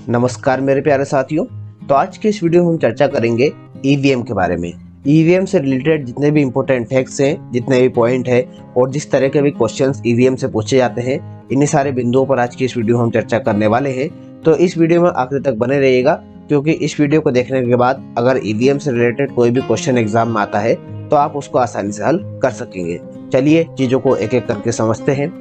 नमस्कार मेरे प्यारे साथियों। तो आज के इस वीडियो में हम चर्चा करेंगे ईवीएम के बारे में। ईवीएम से रिलेटेड जितने भी इंपॉर्टेंट फैक्ट्स हैं, जितने भी पॉइंट है और जिस तरह के भी क्वेश्चंस ईवीएम से पूछे जाते हैं, इन्हीं सारे बिंदुओं पर आज की इस वीडियो में हम चर्चा करने वाले हैं। तो इस वीडियो में आखिर तक बने रहिएगा, क्योंकि इस वीडियो को देखने के बाद अगर ईवीएम से रिलेटेड कोई भी क्वेश्चन एग्जाम में आता है तो आप उसको आसानी से हल कर सकेंगे। चलिए चीजों को एक एक करके समझते हैं।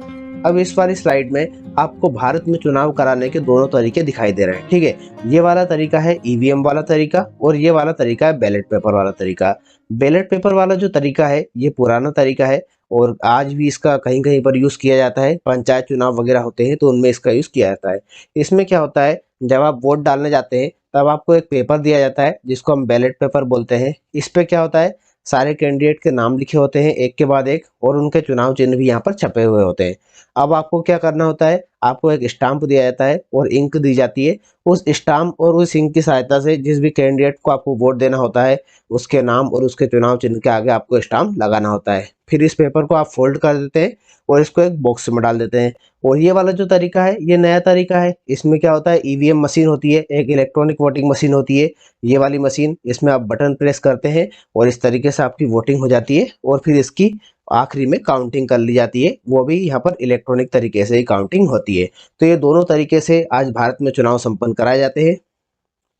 अब इस वाली स्लाइड में आपको भारत में चुनाव कराने के दोनों तरीके दिखाई दे रहे हैं। ठीक है, ये वाला तरीका है ईवीएम वाला तरीका और ये वाला तरीका है बैलेट पेपर वाला तरीका। बैलेट पेपर वाला जो तरीका है ये पुराना तरीका है और आज भी इसका कहीं कहीं पर यूज किया जाता है। पंचायत चुनाव वगैरह होते हैं तो उनमें इसका यूज किया जाता है। इसमें क्या होता है, जब आप वोट डालने जाते हैं तब आपको एक पेपर दिया जाता है जिसको हम बैलेट पेपर बोलते हैं। इस पे क्या होता है, सारे कैंडिडेट के नाम लिखे होते हैं एक के बाद एक और उनके चुनाव चिन्ह भी यहाँ पर छपे हुए होते हैं। अब आपको क्या करना होता है, आपको एक स्टाम्प दिया जाता है और इंक दी जाती है। उस स्टाम्प और उस इंक की सहायता से जिस भी कैंडिडेट को आपको वोट देना होता है उसके नाम और उसके चुनाव चिन्ह के आगे आपको स्टाम्प लगाना होता है। फिर इस पेपर को आप फोल्ड कर देते हैं और इसको एक बॉक्स में डाल देते हैं। और ये वाला जो तरीका है ये नया तरीका है। इसमें क्या होता है, ईवीएम मशीन होती है, एक इलेक्ट्रॉनिक वोटिंग मशीन होती है ये वाली मशीन। इसमें आप बटन प्रेस करते हैं और इस तरीके से आपकी वोटिंग हो जाती है और फिर इसकी आखिरी में काउंटिंग कर ली जाती है। वो भी यहाँ पर इलेक्ट्रॉनिक तरीके से ही काउंटिंग होती है। तो ये दोनों तरीके से आज भारत में चुनाव संपन्न कराए जाते हैं।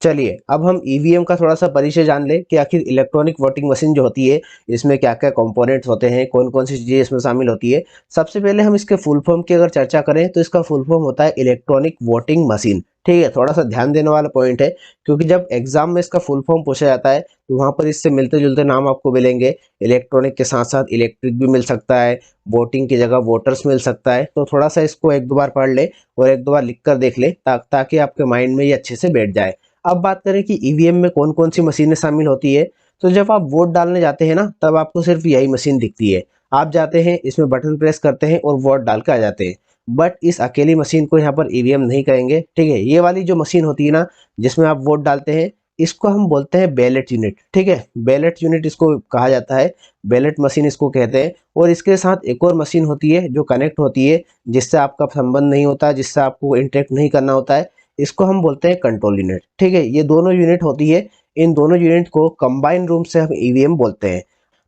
चलिए अब हम ईवीएम का थोड़ा सा परिचय जान ले कि आखिर इलेक्ट्रॉनिक वोटिंग मशीन जो होती है इसमें क्या क्या कंपोनेंट्स होते हैं, कौन कौन सी चीज़ें इसमें शामिल होती है। सबसे पहले हम इसके फुल फॉर्म की अगर चर्चा करें तो इसका फुल फॉर्म होता है इलेक्ट्रॉनिक वोटिंग मशीन। ठीक है, थोड़ा सा ध्यान देने वाला पॉइंट है, क्योंकि जब एग्जाम में इसका फुल फॉर्म पूछा जाता है तो वहाँ पर इससे मिलते जुलते नाम आपको मिलेंगे। इलेक्ट्रॉनिक के साथ साथ इलेक्ट्रिक भी मिल सकता है, वोटिंग की जगह वोटर्स मिल सकता है। तो थोड़ा सा इसको एक दो बार पढ़ ले और एक दो बार लिख कर देख ले ताकि आपके माइंड में ये अच्छे से बैठ जाए। अब बात करें कि ईवीएम में कौन कौन सी मशीनें शामिल होती है, तो जब आप वोट डालने जाते हैं ना तब आपको सिर्फ यही मशीन दिखती है। आप जाते हैं, इसमें बटन प्रेस करते हैं और वोट डाल के आ जाते हैं। बट इस अकेली मशीन को यहाँ पर ईवीएम नहीं कहेंगे। ठीक है, ये वाली जो मशीन होती है ना जिसमें आप वोट डालते हैं इसको हम बोलते हैं बैलेट यूनिट। ठीक है, बैलेट यूनिट इसको कहा जाता है, बैलेट मशीन इसको कहते हैं। और इसके साथ एक और मशीन होती है जो कनेक्ट होती है, जिससे आपका संबंध नहीं होता, जिससे आपको इंटरेक्ट नहीं करना होता है, इसको हम बोलते हैं कंट्रोल यूनिट। ठीक है, ये दोनों यूनिट होती है, इन दोनों यूनिट को कंबाइन रूम से हम ईवीएम बोलते हैं।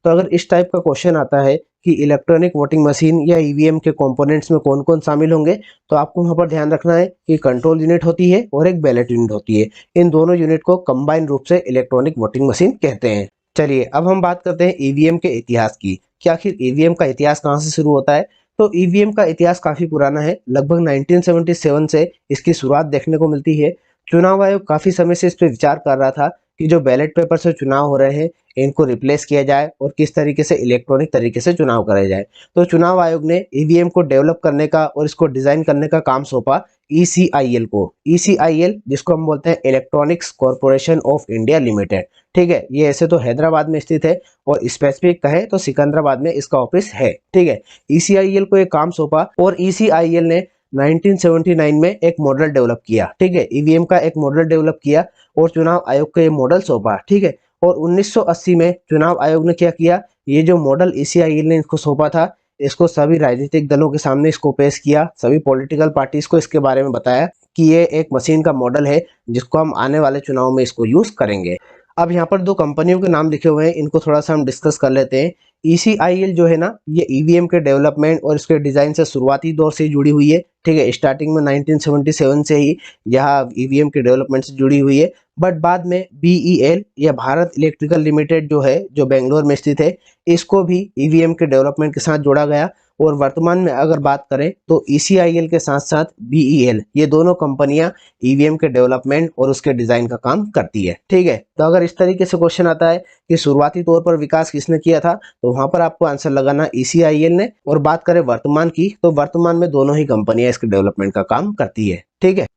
तो अगर इस टाइप का क्वेश्चन आता है कि इलेक्ट्रॉनिक वोटिंग मशीन या ईवीएम के कंपोनेंट्स में कौन कौन शामिल होंगे, तो आपको वहां पर ध्यान रखना है कि कंट्रोल यूनिट होती है और एक बैलेट यूनिट होती है। इन दोनों यूनिट को कंबाइन रूप से इलेक्ट्रॉनिक वोटिंग मशीन कहते हैं। चलिए अब हम बात करते हैं ईवीएम के इतिहास की कि आखिर ईवीएम का इतिहास कहाँ से शुरू होता है। तो ईवीएम का इतिहास काफी पुराना है, लगभग 1977 से इसकी शुरुआत देखने को मिलती है। चुनाव आयोग काफी समय से इस पर विचार कर रहा था कि जो बैलेट पेपर से चुनाव हो रहे हैं इनको रिप्लेस किया जाए और किस तरीके से इलेक्ट्रॉनिक तरीके से चुनाव कराया जाए। तो चुनाव आयोग ने ईवीएम को डेवलप करने का और इसको डिजाइन करने का काम सौंपा ईसीआईएल को। ईसीआईएल जिसको हम बोलते हैं electronics corporation of India limited. ठीक है, ये ऐसे तो हैदराबाद में स्थित है और स्पेसिफिक कहे तो सिकंदराबाद में इसका ऑफिस है। ठीक है, ईसीआईएल को एक काम सौंपा और ईसीआईएल ने 1979 में एक मॉडल डेवलप किया। ठीक है, ईवीएम का एक मॉडल डेवलप किया और चुनाव आयोग को ये मॉडल सौंपा। ठीक है, और 1980 में चुनाव आयोग ने क्या किया, ये जो मॉडल ईसीआईएल ने इसको सौंपा था इसको सभी राजनीतिक दलों के सामने इसको पेश किया, सभी पॉलिटिकल पार्टीज को इसके बारे में बताया कि ये एक मशीन का मॉडल है जिसको हम आने वाले चुनाव में इसको यूज करेंगे। अब यहाँ पर दो कंपनियों के नाम लिखे हुए हैं, इनको थोड़ा सा हम डिस्कस कर लेते हैं। ईसीआईएल जो है ना ये ईवीएम के डेवलपमेंट और इसके डिजाइन से शुरुआती दौर से जुड़ी हुई है। ठीक है, स्टार्टिंग में 1977 से ही यह ईवीएम के डेवलपमेंट से जुड़ी हुई है। बट बाद में बीईएल या भारत इलेक्ट्रिकल लिमिटेड जो है, जो बेंगलोर में स्थित है, इसको भी ईवीएम के डेवलपमेंट के साथ जोड़ा गया। और वर्तमान में अगर बात करें तो ईसीआईएल के साथ साथ बीईएल, ये दोनों कंपनियां ईवीएम के डेवलपमेंट और उसके डिजाइन का काम करती है। ठीक है, तो अगर इस तरीके से क्वेश्चन आता है कि शुरुआती तौर पर विकास किसने किया था, तो वहां पर आपको आंसर लगाना ईसीआईएल ने। और बात करें वर्तमान की तो वर्तमान में दोनों ही कंपनियां इसके डेवलपमेंट का काम करती है। ठीक है,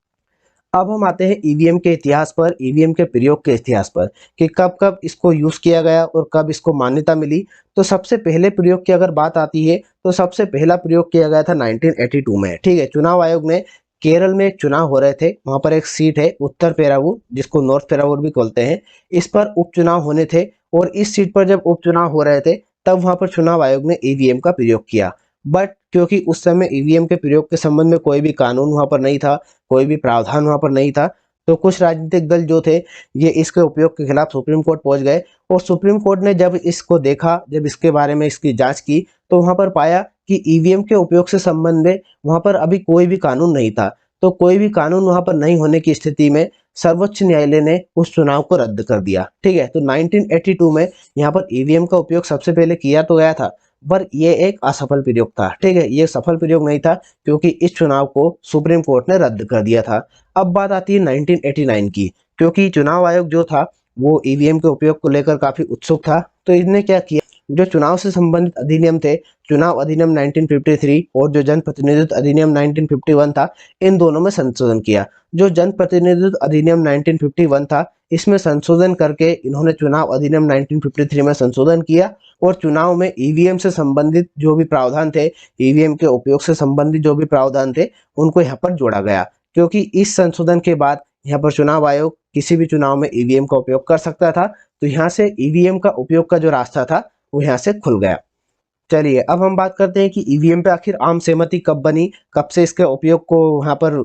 अब हम आते हैं ईवीएम के इतिहास पर, ईवीएम के प्रयोग के इतिहास पर कि कब कब इसको यूज किया गया और कब इसको मान्यता मिली। तो सबसे पहले प्रयोग की अगर बात आती है तो सबसे पहला प्रयोग किया गया था 1982 में। ठीक है, चुनाव आयोग ने केरल में एक चुनाव हो रहे थे, वहां पर एक सीट है उत्तर पेरावूर जिसको नॉर्थ पेरावूर भी बोलते हैं, इस पर उपचुनाव होने थे। और इस सीट पर जब उपचुनाव हो रहे थे तब वहां पर चुनाव आयोग ने ईवीएम का प्रयोग किया। बट क्योंकि उस समय ईवीएम के प्रयोग के संबंध में कोई भी कानून वहां पर नहीं था, कोई भी प्रावधान वहां पर नहीं था, तो कुछ राजनीतिक दल जो थे ये इसके उपयोग के खिलाफ सुप्रीम कोर्ट पहुंच गए, और सुप्रीम कोर्ट ने जब इसको देखा, जब इसके बारे में इसकी जांच की, तो वहां पर पाया कि ईवीएम के उपयोग से संबंध में वहां पर अभी कोई भी कानून नहीं था। तो कोई भी कानून वहां पर नहीं होने की स्थिति में सर्वोच्च न्यायालय ने उस चुनाव को रद्द कर दिया। ठीक है, तो 1982 में यहाँ पर ईवीएम का उपयोग सबसे पहले किया तो गया था, पर ये एक असफल प्रयोग था। ठीक है, ये सफल प्रयोग नहीं था क्योंकि इस चुनाव को सुप्रीम कोर्ट ने रद्द कर दिया था। अब बात आती है 1989 की, क्योंकि चुनाव आयोग जो था वो ईवीएम के उपयोग को लेकर काफी उत्सुक था। तो इसने क्या किया, जो चुनाव से संबंधित अधिनियम थे, चुनाव अधिनियम 1953 और जो जन प्रतिनिधित्व अधिनियम 1951 था, इन दोनों में संशोधन किया। जो जन प्रतिनिधित्व अधिनियम 1951 था, इसमें संशोधन करके इन्होंने चुनाव अधिनियम 1953 में संशोधन किया, और चुनाव में ईवीएम से संबंधित जो भी प्रावधान थे, ईवीएम के उपयोग से संबंधित जो भी प्रावधान थे, उनको यहाँ पर जोड़ा गया। क्योंकि इस संशोधन के बाद यहाँ पर चुनाव आयोग किसी भी चुनाव में ईवीएम का उपयोग कर सकता था, तो यहाँ से ईवीएम का उपयोग का जो रास्ता था वो यहाँ से खुल गया। चलिए अब हम बात करते हैं कि ईवीएम पे आखिर आम सहमति कब बनी, कब से इसके उपयोग को यहाँ पर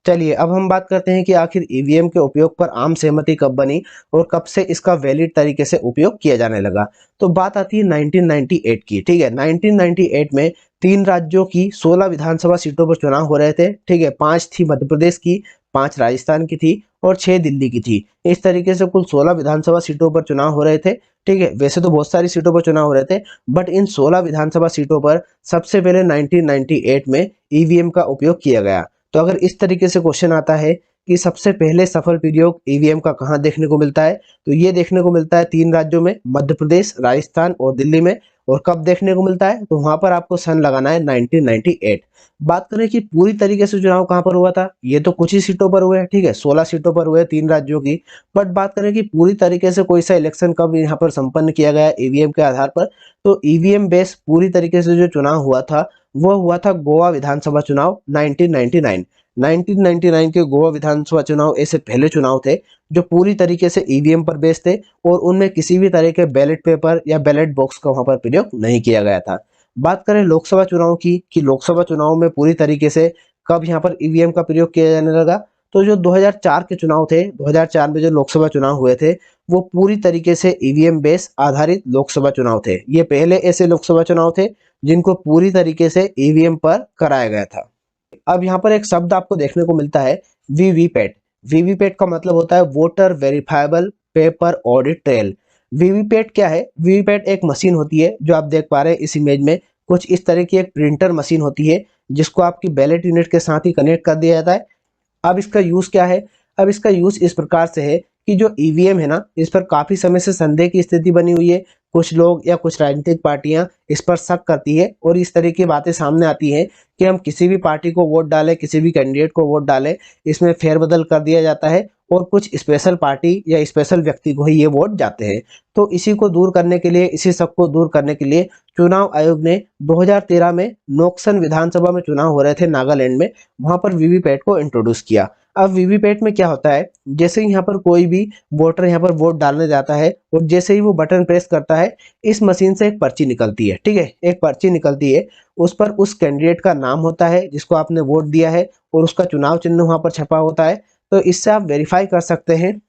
चलिए अब हम बात करते हैं कि आखिर ईवीएम के उपयोग पर आम सहमति कब बनी और कब से इसका वैलिड तरीके से उपयोग किया जाने लगा। तो बात आती है 1998 की। ठीक है, 1998 में 3 राज्यों की 16 विधानसभा सीटों पर चुनाव हो रहे थे। ठीक है, 5 थी मध्य प्रदेश की, 5 राजस्थान की थी और 6 दिल्ली की थी। इस तरीके से कुल 16 विधानसभा सीटों पर चुनाव हो रहे थे। ठीक है, वैसे तो बहुत सारी सीटों पर चुनाव हो रहे थे, बट इन 16 विधानसभा सीटों पर सबसे पहले 1998 में ईवीएम का उपयोग किया गया। तो अगर इस तरीके से क्वेश्चन आता है कि सबसे पहले सफल प्रयोग ईवीएम का कहाँ देखने को मिलता है, तो ये देखने को मिलता है 3 राज्यों में, मध्य प्रदेश, राजस्थान और दिल्ली में। और कब देखने को मिलता है, तो वहां पर आपको सन लगाना है 1998। बात करें कि पूरी तरीके से चुनाव कहां पर हुआ था, ये तो कुछ ही सीटों पर हुए हैं। ठीक है, 16 सीटों पर हुए 3 राज्यों की। बट बात करें कि पूरी तरीके से कोई सा इलेक्शन कब यहाँ पर संपन्न किया गया ईवीएम के आधार पर, तो ईवीएम बेस पूरी तरीके से जो चुनाव हुआ था वो हुआ था गोवा विधानसभा चुनाव 1999। 1999 के गोवा विधानसभा चुनाव ऐसे पहले चुनाव थे जो पूरी तरीके से ईवीएम पर बेस्ड थे, और उनमें किसी भी तरह के बैलेट पेपर या बैलेट बॉक्स का वहां पर प्रयोग नहीं किया गया था। बात करें लोकसभा चुनाव की, कि लोकसभा चुनाव में पूरी तरीके से कब यहाँ पर ईवीएम का प्रयोग किया जाने लगा, तो जो 2004 के चुनाव थे, 2004 में जो लोकसभा चुनाव हुए थे, वो पूरी तरीके से ईवीएम बेस आधारित लोकसभा चुनाव थे। ये पहले ऐसे लोकसभा चुनाव थे जिनको पूरी तरीके से ईवीएम पर कराया गया था। अब यहाँ पर एक शब्द आपको देखने को मिलता है, वीवीपैट। वीवीपैट का मतलब होता है voter verifiable paper audit trail. VVPAT क्या है, वीवीपैट एक मशीन होती है जो आप देख पा रहे हैं इस इमेज में। कुछ इस तरह की एक प्रिंटर मशीन होती है जिसको आपकी बैलेट यूनिट के साथ ही कनेक्ट कर दिया जाता है। अब इसका यूज क्या है, अब इसका यूज इस प्रकार से है कि जो ईवीएम है ना, इस पर काफी समय से संदेह की स्थिति बनी हुई है। कुछ लोग या कुछ राजनीतिक पार्टियां इस पर शक करती है और इस तरह की बातें सामने आती हैं कि हम किसी भी पार्टी को वोट डालें, किसी भी कैंडिडेट को वोट डालें, इसमें फेरबदल कर दिया जाता है और कुछ स्पेशल पार्टी या स्पेशल व्यक्ति को ही ये वोट जाते हैं। तो इसी को दूर करने के लिए, इसी शक को दूर करने के लिए चुनाव आयोग ने 2013 में नोक्सन विधानसभा में चुनाव हो रहे थे नागालैंड में, वहां पर वीवीपैट को इंट्रोड्यूस किया। अब वीवीपैट में क्या होता है, जैसे ही यहाँ पर कोई भी वोटर यहाँ पर वोट डालने जाता है और जैसे ही वो बटन प्रेस करता है, इस मशीन से एक पर्ची निकलती है। ठीक है, एक पर्ची निकलती है, उस पर उस कैंडिडेट का नाम होता है जिसको आपने वोट दिया है और उसका चुनाव चिन्ह वहां पर छपा होता है। तो इससे आप वेरीफाई कर सकते हैं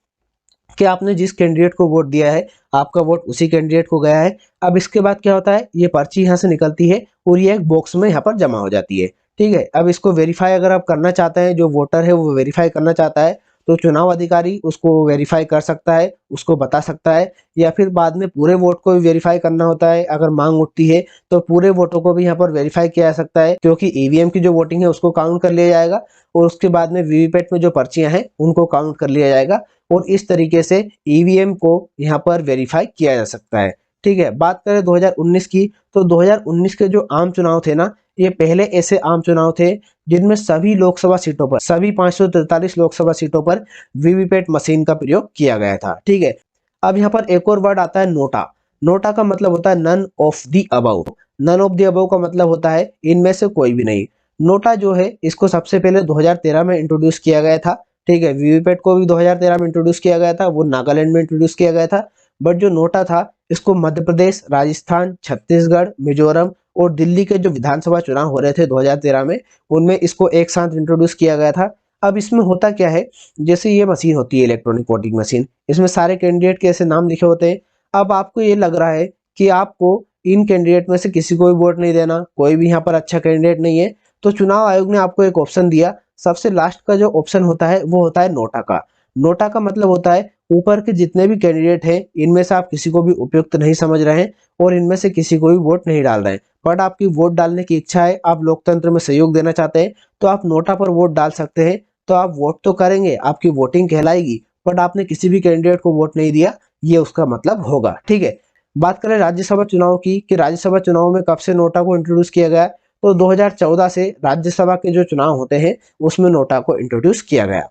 कि आपने जिस कैंडिडेट को वोट दिया है, आपका वोट उसी कैंडिडेट को गया है। अब इसके बाद क्या होता है, ये पर्ची यहाँ से निकलती है और ये एक बॉक्स में यहाँ पर जमा हो जाती है। ठीक है, अब इसको वेरीफाई अगर आप करना चाहते हैं, जो वोटर है वो वेरीफाई करना चाहता है, तो चुनाव अधिकारी उसको वेरीफाई कर सकता है, उसको बता सकता है, या फिर बाद में पूरे वोट को भी वेरीफाई करना होता है। अगर मांग उठती है तो पूरे वोटों को भी यहाँ पर वेरीफाई किया जा सकता है, क्योंकि ईवीएम की जो वोटिंग है उसको काउंट कर लिया जाएगा और उसके बाद में वीवीपैट में जो पर्चियां हैं उनको काउंट कर लिया जाएगा, और इस तरीके से ईवीएम को यहाँ पर वेरीफाई किया जा सकता है। ठीक है, बात करें 2019 की, तो 2019 के जो आम चुनाव थे ना, ये पहले ऐसे आम चुनाव थे जिनमें सभी लोकसभा सीटों पर, सभी 543 लोकसभा सीटों पर वीवीपैट मशीन का प्रयोग किया गया था। ठीक है, अब यहाँ पर एक और वर्ड आता है नोटा। नोटा का मतलब होता है none of the above. None of the above का मतलब होता है इनमें से कोई भी नहीं। नोटा जो है इसको सबसे पहले 2013 में इंट्रोड्यूस किया गया था। ठीक है, वीवीपैट को भी 2013 में इंट्रोड्यूस किया गया था, वो नागालैंड में इंट्रोड्यूस किया गया था। बट जो नोटा था इसको मध्य प्रदेश, राजस्थान, छत्तीसगढ़, मिजोरम और दिल्ली के जो विधानसभा चुनाव हो रहे थे 2013 में, उनमें इसको एक साथ इंट्रोड्यूस किया गया था। अब इसमें होता क्या है, जैसे ये मशीन होती है इलेक्ट्रॉनिक वोटिंग मशीन, इसमें सारे कैंडिडेट के ऐसे नाम लिखे होते हैं। अब आपको ये लग रहा है कि आपको इन कैंडिडेट में से किसी को भी वोट नहीं देना, कोई भी यहाँ पर अच्छा कैंडिडेट नहीं है, तो चुनाव आयोग ने आपको एक ऑप्शन दिया। सबसे लास्ट का जो ऑप्शन होता है वो होता है नोटा का। नोटा का मतलब होता है ऊपर के जितने भी कैंडिडेट हैं इनमें से आप किसी को भी उपयुक्त नहीं समझ रहे हैं और इनमें से किसी को भी वोट नहीं डाल रहे हैं, बट आपकी वोट डालने की इच्छा है, आप लोकतंत्र में सहयोग देना चाहते हैं, तो आप नोटा पर वोट डाल सकते हैं। तो आप वोट तो करेंगे, आपकी वोटिंग कहलाएगी, बट आपने किसी भी कैंडिडेट को वोट नहीं दिया, ये उसका मतलब होगा। ठीक है, बात करें राज्यसभा चुनाव की कि राज्यसभा चुनाव में कब से नोटा को इंट्रोड्यूस किया गया, तो 2014 से राज्यसभा के जो चुनाव होते हैं उसमें नोटा को इंट्रोड्यूस किया गया।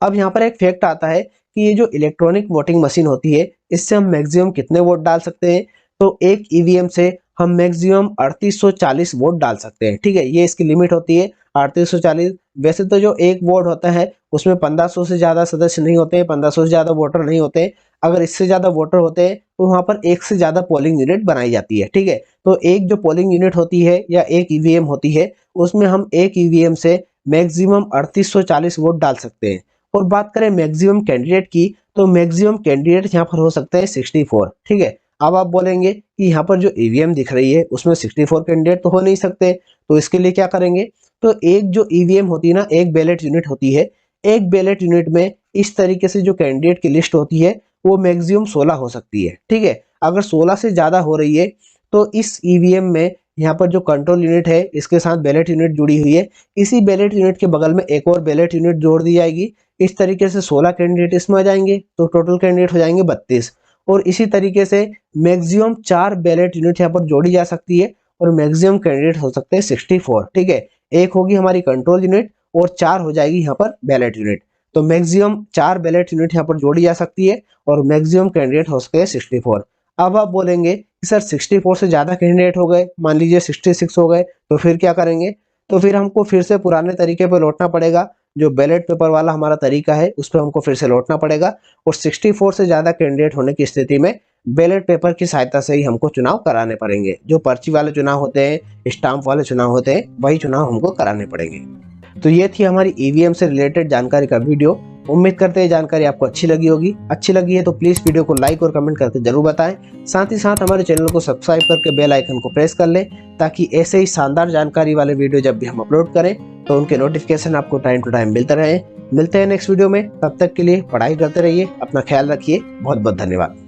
अब यहाँ पर एक फैक्ट आता है कि ये जो इलेक्ट्रॉनिक वोटिंग मशीन होती है इससे हम मैक्सिमम कितने वोट डाल सकते हैं, तो एक ईवीएम से हम मैक्सिमम 3840 वोट डाल सकते हैं। ठीक है, ये इसकी लिमिट होती है 3840। वैसे तो जो एक वोट होता है उसमें 1500 से ज्यादा सदस्य नहीं होते हैं, 1500 से ज्यादा वोटर नहीं होते हैं। अगर इससे ज्यादा वोटर होते हैं तो वहां पर एक से ज्यादा पोलिंग यूनिट बनाई जाती है। ठीक है, तो एक जो पोलिंग यूनिट होती है या एक ईवीएम होती है उसमें हम एक ईवीएम से मैक्सिमम 3840 वोट डाल सकते हैं। और बात करें मैक्सिमम कैंडिडेट की, तो मैक्सिमम कैंडिडेट यहाँ पर हो सकते हैं 64। ठीक है, अब आप बोलेंगे कि यहाँ पर जो ईवीएम दिख रही है उसमें 64 कैंडिडेट तो हो नहीं सकते, तो इसके लिए क्या करेंगे, तो एक जो ईवीएम होती है ना, एक बैलेट यूनिट होती है, एक बैलेट यूनिट में इस तरीके से जो कैंडिडेट की लिस्ट होती है वो मैक्सिमम 16 हो सकती है। ठीक है, अगर 16 से ज्यादा हो रही है तो इस ईवीएम में यहाँ पर जो कंट्रोल यूनिट है इसके साथ बैलेट यूनिट जुड़ी हुई है, इसी बैलेट यूनिट के बगल में एक और बैलेट यूनिट जोड़ दी जाएगी। इस तरीके से 16 कैंडिडेट इसमें आ जाएंगे, तो टोटल कैंडिडेट हो जाएंगे 32। और इसी तरीके से मैक्सिमम 4 बैलेट यूनिट यहाँ पर जोड़ी जा सकती है और मैक्सिमम कैंडिडेट हो सकते हैं 64। ठीक है, एक होगी हमारी कंट्रोल यूनिट और 4 हो जाएगी यहाँ पर बैलेट यूनिट, तो मैक्सिमम 4 बैलेट यूनिट यहाँ पर जोड़ी जा सकती है और मैक्सिमम कैंडिडेट हो सकते हैं 64। अब आप बोलेंगे कि सर 64 से ज्यादा कैंडिडेट हो गए, मान लीजिए 66 हो गए, तो फिर क्या करेंगे, तो फिर हमको फिर से पुराने तरीके पर लौटना पड़ेगा, जो बैलेट पेपर वाला हमारा तरीका है उस पर हमको फिर से लौटना पड़ेगा। और 64 से ज्यादा कैंडिडेट होने की स्थिति में बैलेट पेपर की सहायता से ही हमको चुनाव कराने पड़ेंगे। जो पर्ची वाले चुनाव होते हैं, स्टाम्प वाले चुनाव होते हैं, वही चुनाव हमको कराने पड़ेंगे। तो ये थी हमारी ईवीएम से रिलेटेड जानकारी का वीडियो। उम्मीद करते हैं जानकारी आपको अच्छी लगी होगी। अच्छी लगी है तो प्लीज वीडियो को लाइक और कमेंट करके जरूर बताएं। साथ ही साथ हमारे चैनल को सब्सक्राइब करके बेल आइकन को प्रेस कर लें, ताकि ऐसे ही शानदार जानकारी वाले वीडियो जब भी हम अपलोड करें तो उनके नोटिफिकेशन आपको टाइम टू टाइम मिलते रहे। मिलते हैं नेक्स्ट वीडियो में, तब तक के लिए पढ़ाई करते रहिए, अपना ख्याल रखिए। बहुत बहुत धन्यवाद।